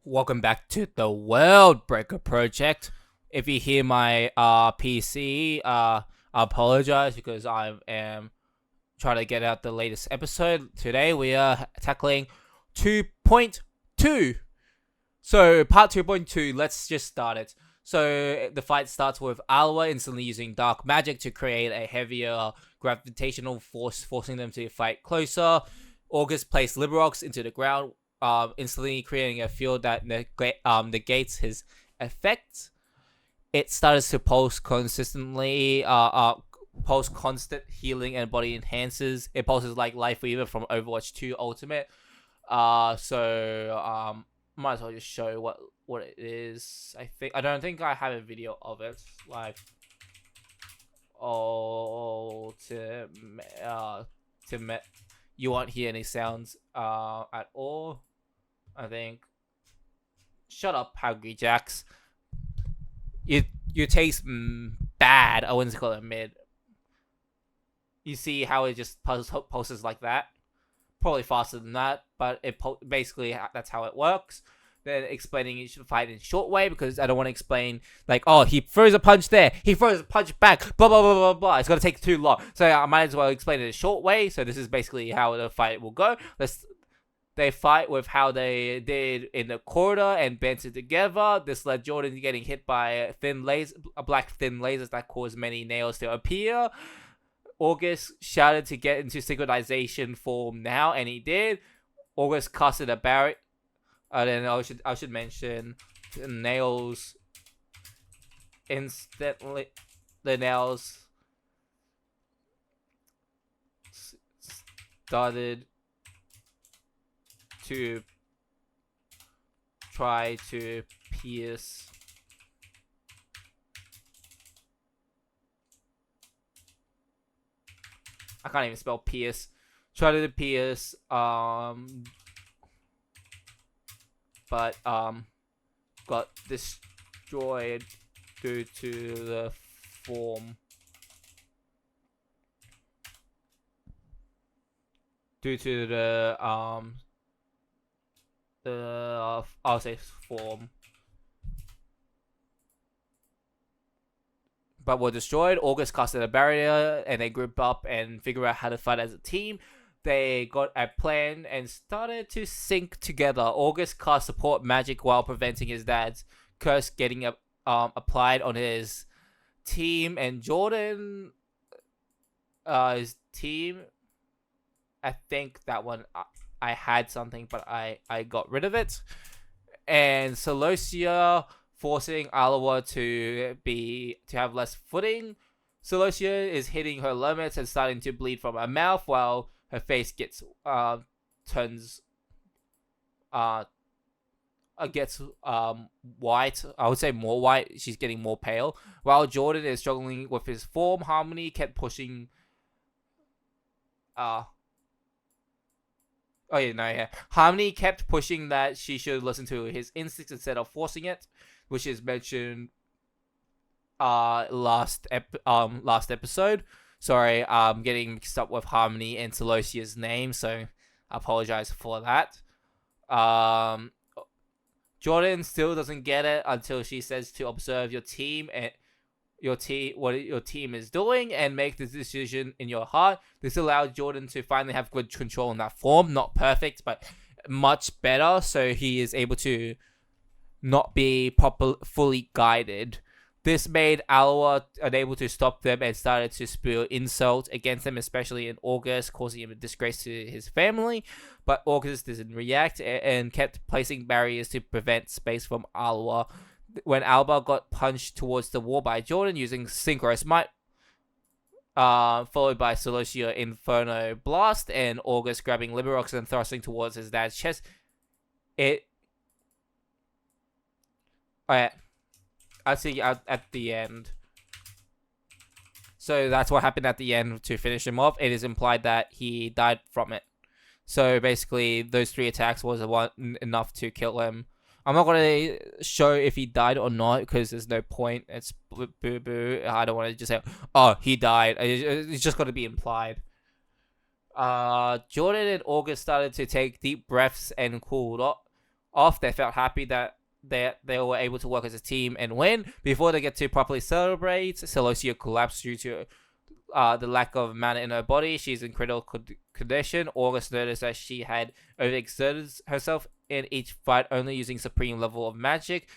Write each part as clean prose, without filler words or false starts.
Welcome back to the World Breaker Project. If you hear my PC, I apologize because I am trying to get out the latest episode. Today we are tackling 2.2. So part 2.2, let's just start it. So the fight starts with Alwa instantly using dark magic to create a heavier gravitational force, forcing them to fight closer. August placed Liberox into the ground, instantly creating a field that negates his effects. It starts to pulse consistently, pulse constant healing and body enhances. It pulses like Life Weaver from Overwatch 2 Ultimate. Might as well just show what it is. I don't think I have a video of it. Like, Ultimate. You won't hear any sounds at all. I think. Shut up, Hungry Jacks. You taste bad. I wouldn't call it mid. You see how it just pulses like that? Probably faster than that, but basically that's how it works. Then explaining you should fight in short way because I don't want to explain like, oh, he throws a punch there, he throws a punch back, blah blah blah blah blah. It's gonna take too long, so I might as well explain it in a short way. So this is basically how the fight will go. They fight with how they did in the corridor and bent it together. This led Jordan to getting hit by black thin lasers that cause many nails to appear. August shouted to get into synchronization form now, and he did. August casted a barrier. Then I should mention the nails instantly. The nails started to try to pierce I can't even spell pierce. Try to pierce, but got destroyed due to the form. Due to the I'll say form. But were destroyed. August casted a barrier and they grouped up and figure out how to fight as a team. They got a plan and started to sync together. August cast support magic while preventing his dad's curse getting applied on his team. And Jordan, his team, I think that one I had something, but I got rid of it. And Celosia forcing Alwa to have less footing. Celosia is hitting her limits and starting to bleed from her mouth while her face gets gets white. I would say more white. She's getting more pale. While Jordan is struggling with his form, Harmony kept pushing. Harmony kept pushing that she should listen to his instincts instead of forcing it, which is mentioned last episode. Sorry, I'm getting mixed up with Harmony and Celosia's name, so I apologize for that. Jordan still doesn't get it until she says to observe your team and what your team is doing and make the decision in your heart. This allowed Jordan to finally have good control in that form. Not perfect, but much better, so he is able to not be fully guided. This made Alwa unable to stop them and started to spew insult against them, especially in August, causing him a disgrace to his family. But August didn't react and kept placing barriers to prevent space from Alwa. When Alba got punched towards the wall by Jordan using Synchronous Might, followed by Celosia Inferno Blast, and August grabbing Liberox and thrusting towards his dad's chest, I'll see at the end. So that's what happened at the end to finish him off. It is implied that he died from it. So basically, those 3 attacks was enough to kill him. I'm not going to show if he died or not because there's no point. It's boo-boo. I don't want to just say, oh, he died. It's just going to be implied. Jordan and August started to take deep breaths and cooled off. off. They felt happy that they were able to work as a team and win. Before they get to properly celebrate, Celosia collapsed due to the lack of mana in her body. She's in critical condition. August noticed that she had overexerted herself in each fight, only using supreme level of magic.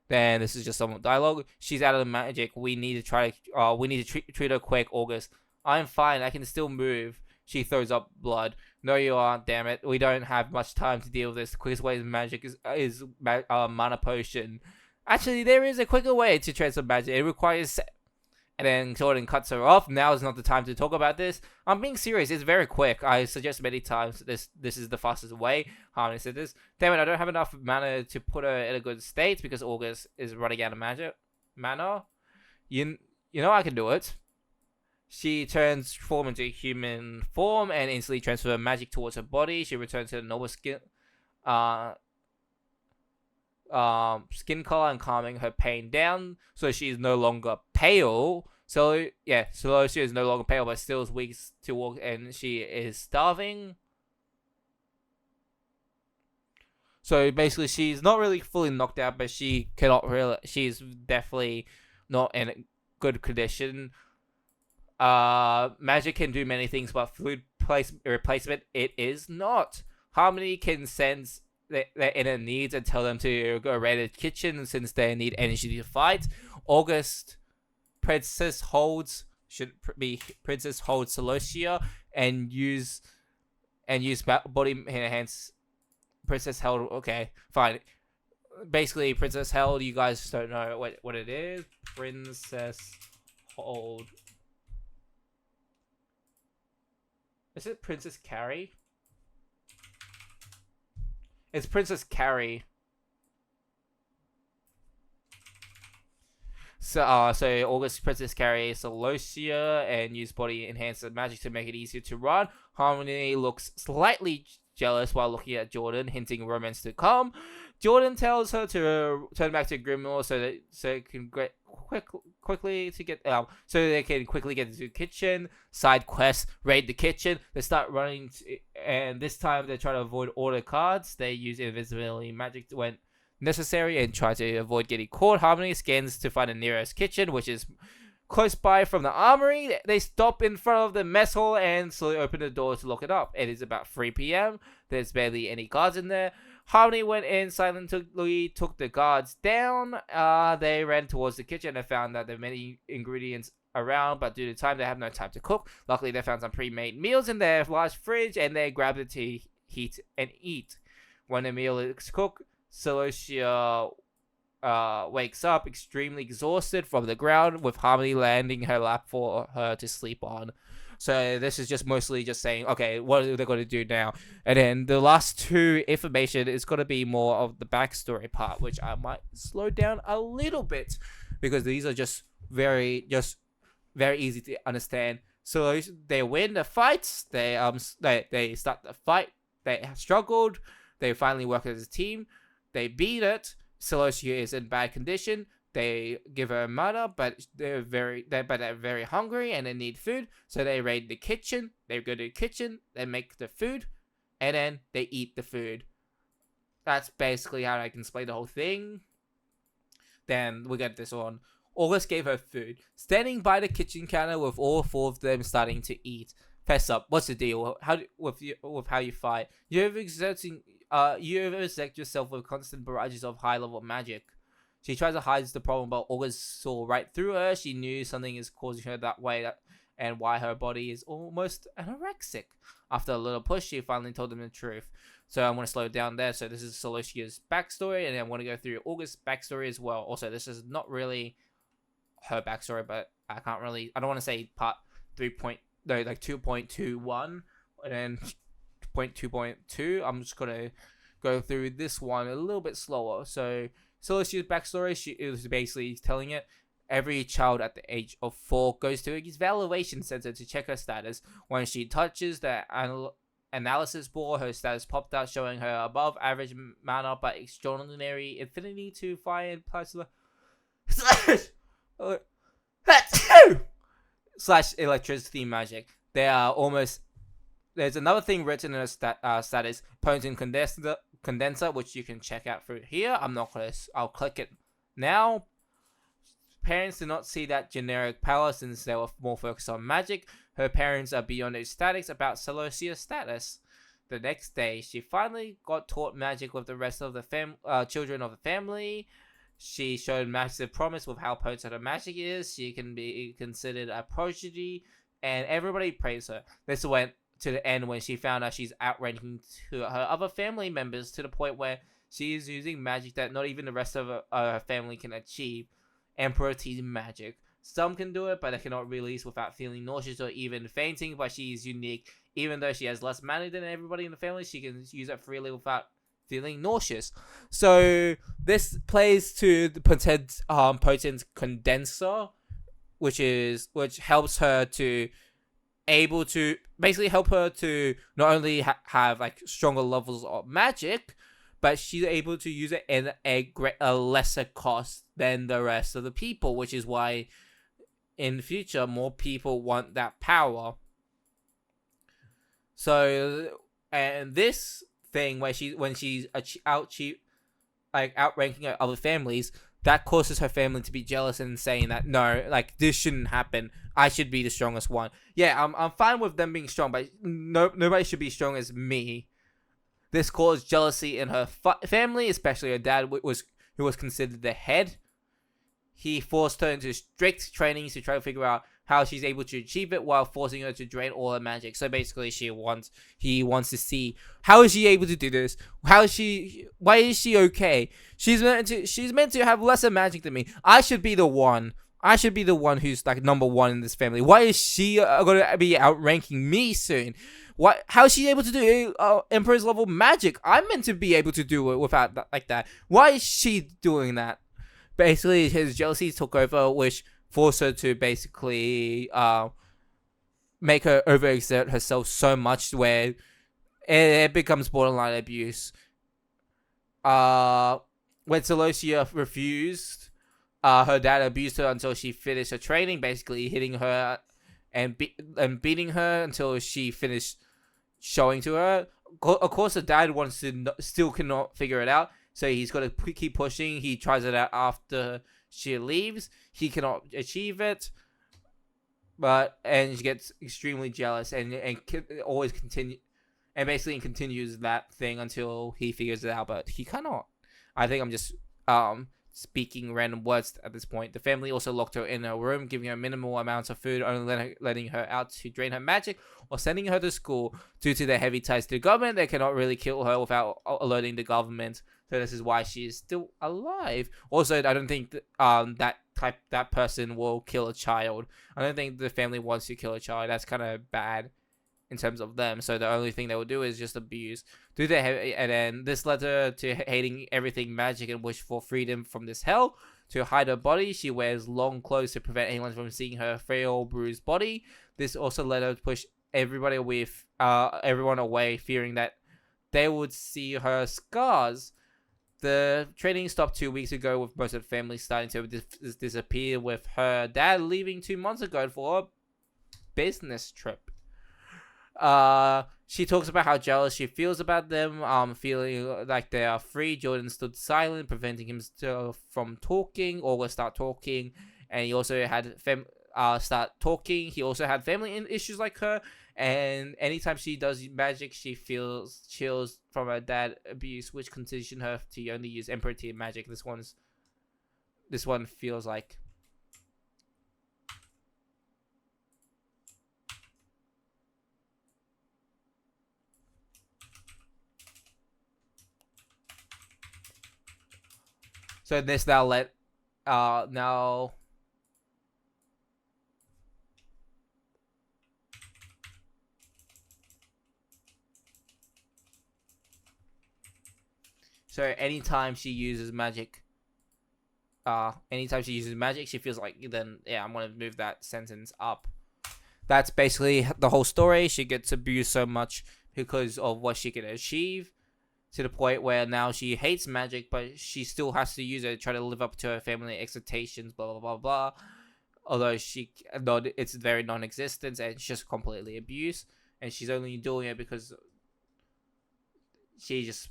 Then this is just some dialogue. She's out of the magic. We need to try. We need to treat her quick. August, I'm fine. I can still move. She throws up blood. No, you aren't. Damn it. We don't have much time to deal with this. The quickest way to magic is mana potion. Actually, there is a quicker way to transfer magic. It requires. And then Jordan cuts her off. Now is not the time to talk about this. I'm being serious. It's very quick. I suggest many times this is the fastest way. Harmony said this. Damn it, I don't have enough mana to put her in a good state because August is running out of mana. You know I can do it. She transforms into human form and instantly transfers magic towards her body. She returns to the normal skin color and calming her pain down, so she is no longer pale. So yeah, Celosia is no longer pale, but still is weak to walk, and she is starving. So basically, she's not really fully knocked out, but she cannot really. She's definitely not in good condition. Magic can do many things, but food replacement it is not. Harmony can sense their inner needs and tell them to go raid the kitchen since they need energy to fight. August, Princess holds Celosia and use body enhance. Princess held. Okay, fine. Basically, Princess held. You guys don't know what it is. Princess hold. Is it Princess Carrie? It's Princess Carrie. So August Princess Carrie Celosia and use body enhancer magic to make it easier to run. Harmony looks slightly jealous while looking at Jordan, hinting romance to come. Jordan tells her to turn back to Grimoire so they can get quickly get into the kitchen. Side quests, raid the kitchen. They start running, and this time they try to avoid order cards. They use invisibility magic when necessary and try to avoid getting caught. Harmony scans to find the nearest kitchen, which is close by from the armory. They stop in front of the mess hall and slowly open the door to look it up. It is about 3 p.m. There's barely any guards in there. Harmony went in silently, took the guards down. They ran towards the kitchen and found that there are many ingredients around, but due to time, they have no time to cook. Luckily, they found some pre-made meals in their large fridge, and they grabbed it to heat and eat. When the meal is cooked, Celosia wakes up extremely exhausted from the ground, with Harmony landing her lap for her to sleep on. So this is just mostly just saying, okay, what are they going to do now? And then the last two information is going to be more of the backstory part, which I might slow down a little bit because these are just very easy to understand. So they win the fights. They start the fight. They struggled. They finally work as a team. They beat it. Celosia is in bad condition. They give her mana, but they're very hungry and they need food. So they raid the kitchen. They go to the kitchen. They make the food, and then they eat the food. That's basically how I can explain the whole thing. Then we get this on. August gave her food, standing by the kitchen counter with all 4 of them starting to eat. Fess up. What's the deal? With how you fight? You overexert yourself with constant barrages of high-level magic. She tries to hide the problem, but August saw right through her. She knew something is causing her that way, and why her body is almost anorexic. After a little push, she finally told them the truth. So I'm going to slow it down there. So this is Celosia's backstory, and I want to go through August's backstory as well. Also, this is not really her backstory, but I don't want to say part 2.21, and then 2.2. I'm just going to go through this one a little bit slower. So Celosia's backstory, she is basically telling it. Every child at the age of 4 goes to its evaluation center to check her status. When she touches the analysis board, her status popped out, showing her above average mana but extraordinary affinity to fire and plasma slash electricity magic. There's another thing written in her status. Opponents in condenser, which you can check out through here. I'll click it now. Parents did not see that generic power since they were more focused on magic. Her parents are beyond ecstatics about Celosia's status. The next day, she finally got taught magic with the rest of the children of the family. She showed massive promise with how potent her magic is. She can be considered a prodigy, and everybody praised her. This went to the end when she found out she's outranking to her other family members to the point where she is using magic that not even the rest of her family can achieve. Emperor Tea magic. Some can do it, but they cannot release without feeling nauseous or even fainting, but she is unique. Even though she has less mana than everybody in the family, she can use it freely without feeling nauseous. So this plays to the potent condenser, which helps her to able to basically help her to not only have like stronger levels of magic, but she's able to use it in a lesser cost than the rest of the people, which is why in the future more people want that power. So, and this thing where when she's outranking other families, that causes her family to be jealous and saying that no, like this shouldn't happen. I should be the strongest one. Yeah, I'm fine with them being strong, but nobody should be strong as me. This caused jealousy in her family, especially her dad, who was considered the head. He forced her into strict trainings to try to figure out how she's able to achieve it while forcing her to drain all her magic. So basically, he wants to see how is she able to do this? Why is she okay? She's meant to have lesser magic than me. I should be the one. I should be the one who's like number one in this family. Why is she going to be outranking me soon? How is she able to do Emperor's level magic? I'm meant to be able to do it without like that. Why is she doing that? Basically, his jealousy took over, which forced her to basically make her overexert herself so much where it becomes borderline abuse. When Celosia refused, her dad abused her until she finished her training, basically hitting her and beating her until she finished showing to her. Of course, the dad still cannot figure it out, so he's got to keep pushing. He tries it out after she leaves. He cannot achieve it, and she gets extremely jealous and always basically continues that thing until he figures it out. But he cannot. I think I'm just speaking random words at this point. The family also locked her in a room, giving her minimal amounts of food, only letting her out to drain her magic or sending her to school. Due to their heavy ties to the government, they cannot really kill her without alerting the government. So this is why she is still alive. Also, I don't think that person will kill a child. I don't think the family wants to kill a child. That's kind of bad in terms of them. So the only thing they will do is just abuse. And then this led her to hating everything magic and wish for freedom from this hell. To hide her body, she wears long clothes to prevent anyone from seeing her frail, bruised body. This also led her to push everyone away, fearing that they would see her scars. The training stopped 2 weeks ago, with most of the family starting to disappear, with her dad leaving 2 months ago for a business trip. She talks about how jealous she feels about them, feeling like they are free. Jordan stood silent, preventing him from talking, or will start talking, and he also had start talking. He also had family issues like her, and anytime she does magic, she feels chills from her dad abuse, which conditioned her to only use Emperor Tea magic. This one feels like. So this now. So anytime she uses magic, she feels like, then yeah, I'm gonna move that sentence up. That's basically the whole story. She gets abused so much because of what she can achieve, to the point where now she hates magic, but she still has to use it to try to live up to her family expectations, blah, blah, blah, blah. Although it's very non-existent, and it's just completely abuse. And she's only doing it because she just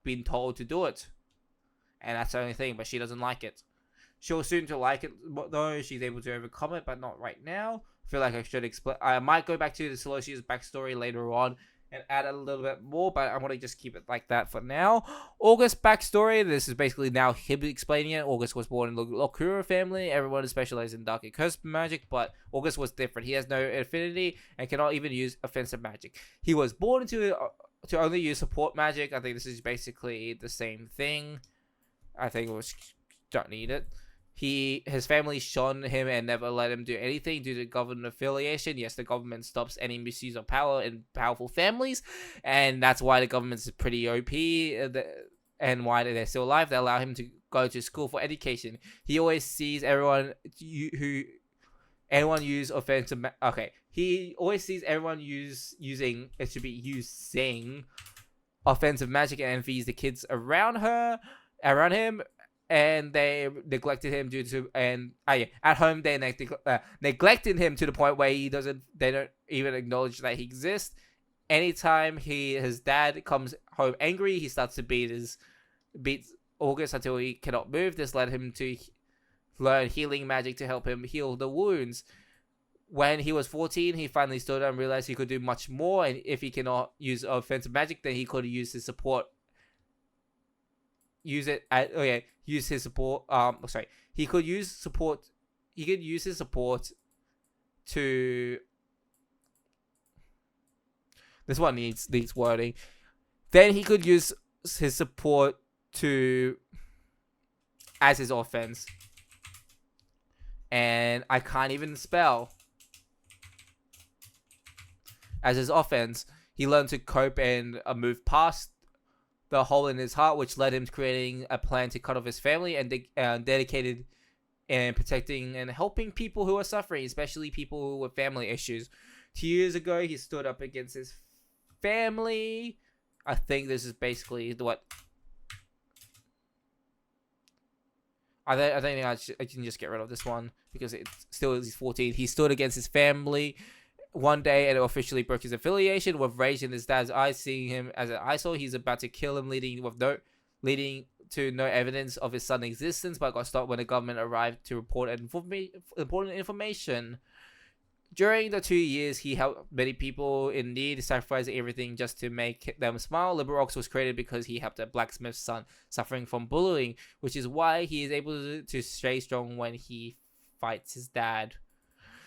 been told to do it, and that's the only thing. But she doesn't like it. She'll soon to like it though. She's able to overcome it, but not right now. I feel like I should explain. I might go back to the Celestia's backstory later on and add a little bit more, but I want to just keep it like that for now. August backstory. This is basically now him explaining it. August was born in the Lokura family. Everyone is specialized in dark and cursed magic, but August was different. He has no affinity and cannot even use offensive magic. He was born into to only use support magic. I think this is basically the same thing. I think it was don't need it. His family shunned him and never let him do anything due to government affiliation. Yes, the government stops any misuse of power in powerful families, and that's why the government's pretty OP, and why they're still alive. They allow him to go to school for education. He always sees anyone use offensive. He always sees everyone using offensive magic and envies the kids around him. And they neglected him at home they neglected him to the point where they don't even acknowledge that he exists. Anytime his dad comes home angry, he starts to beat August until he cannot move. This led him to learn healing magic to help him heal the wounds. When he was 14, he finally stood up and realized he could do much more, and if he cannot use offensive magic, then he could use his support. Use his support. He could use support. He could use his support to. This one needs wording. Then he could use his support as his offense. And I can't even spell. As his offense, he learned to cope and move past the hole in his heart, which led him to creating a plan to cut off his family and dedicated in protecting and helping people who are suffering, especially people with family issues. 2 years ago, he stood up against his family. I think this is basically what. I think I can just get rid of this one because it's still he's 14. He stood against his family one day and officially broke his affiliation. With rage in his dad's eyes, seeing him as an eyesore, he's about to kill him, leading to no evidence of his son's existence, but got stopped when the government arrived to report important information. During the 2 years, he helped many people in need, sacrificing everything just to make them smile. Liberox was created because he helped a blacksmith's son suffering from bullying, which is why he is able to stay strong when he fights his dad.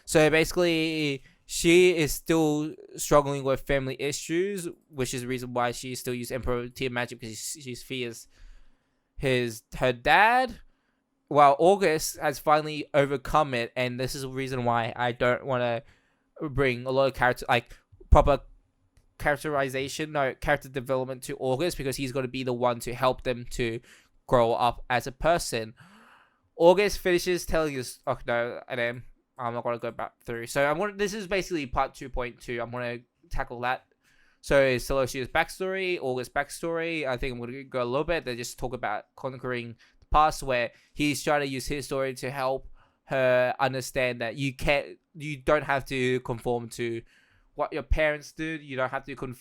So basically, she is still struggling with family issues, which is the reason why she still uses Emperor tier magic, because she fears her dad. While August has finally overcome it, and this is the reason why I don't want to bring a lot of proper character development to August, because he's going to be the one to help them to grow up as a person. August finishes telling us, and then I'm not going to go back through. So this is basically part 2.2. I'm going to tackle that. So it's Celestia's backstory, August's backstory. I think I'm going to go a little bit. They just talk about conquering the past, where he's trying to use his story to help her understand that you don't have to conform to what your parents did. You don't have to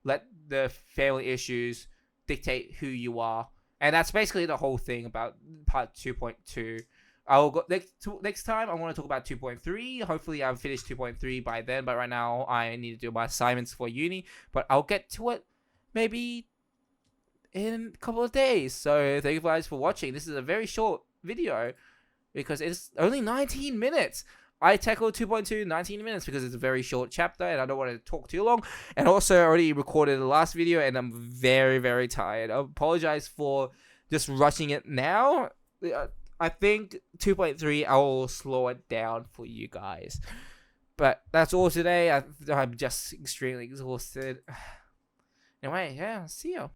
let the family issues dictate who you are. And that's basically the whole thing about part 2.2. I'll go next time. I want to talk about 2.3. Hopefully, I've finished 2.3 by then. But right now, I need to do my assignments for uni. But I'll get to it maybe in a couple of days. So thank you guys for watching. This is a very short video because it's only 19 minutes. I tackled 2.2 19 minutes because it's a very short chapter and I don't want to talk too long. And also, I already recorded the last video and I'm very, very tired. I apologize for just rushing it now. I think 2.3, I will slow it down for you guys. But that's all today. I'm just extremely exhausted. Anyway, yeah, see you.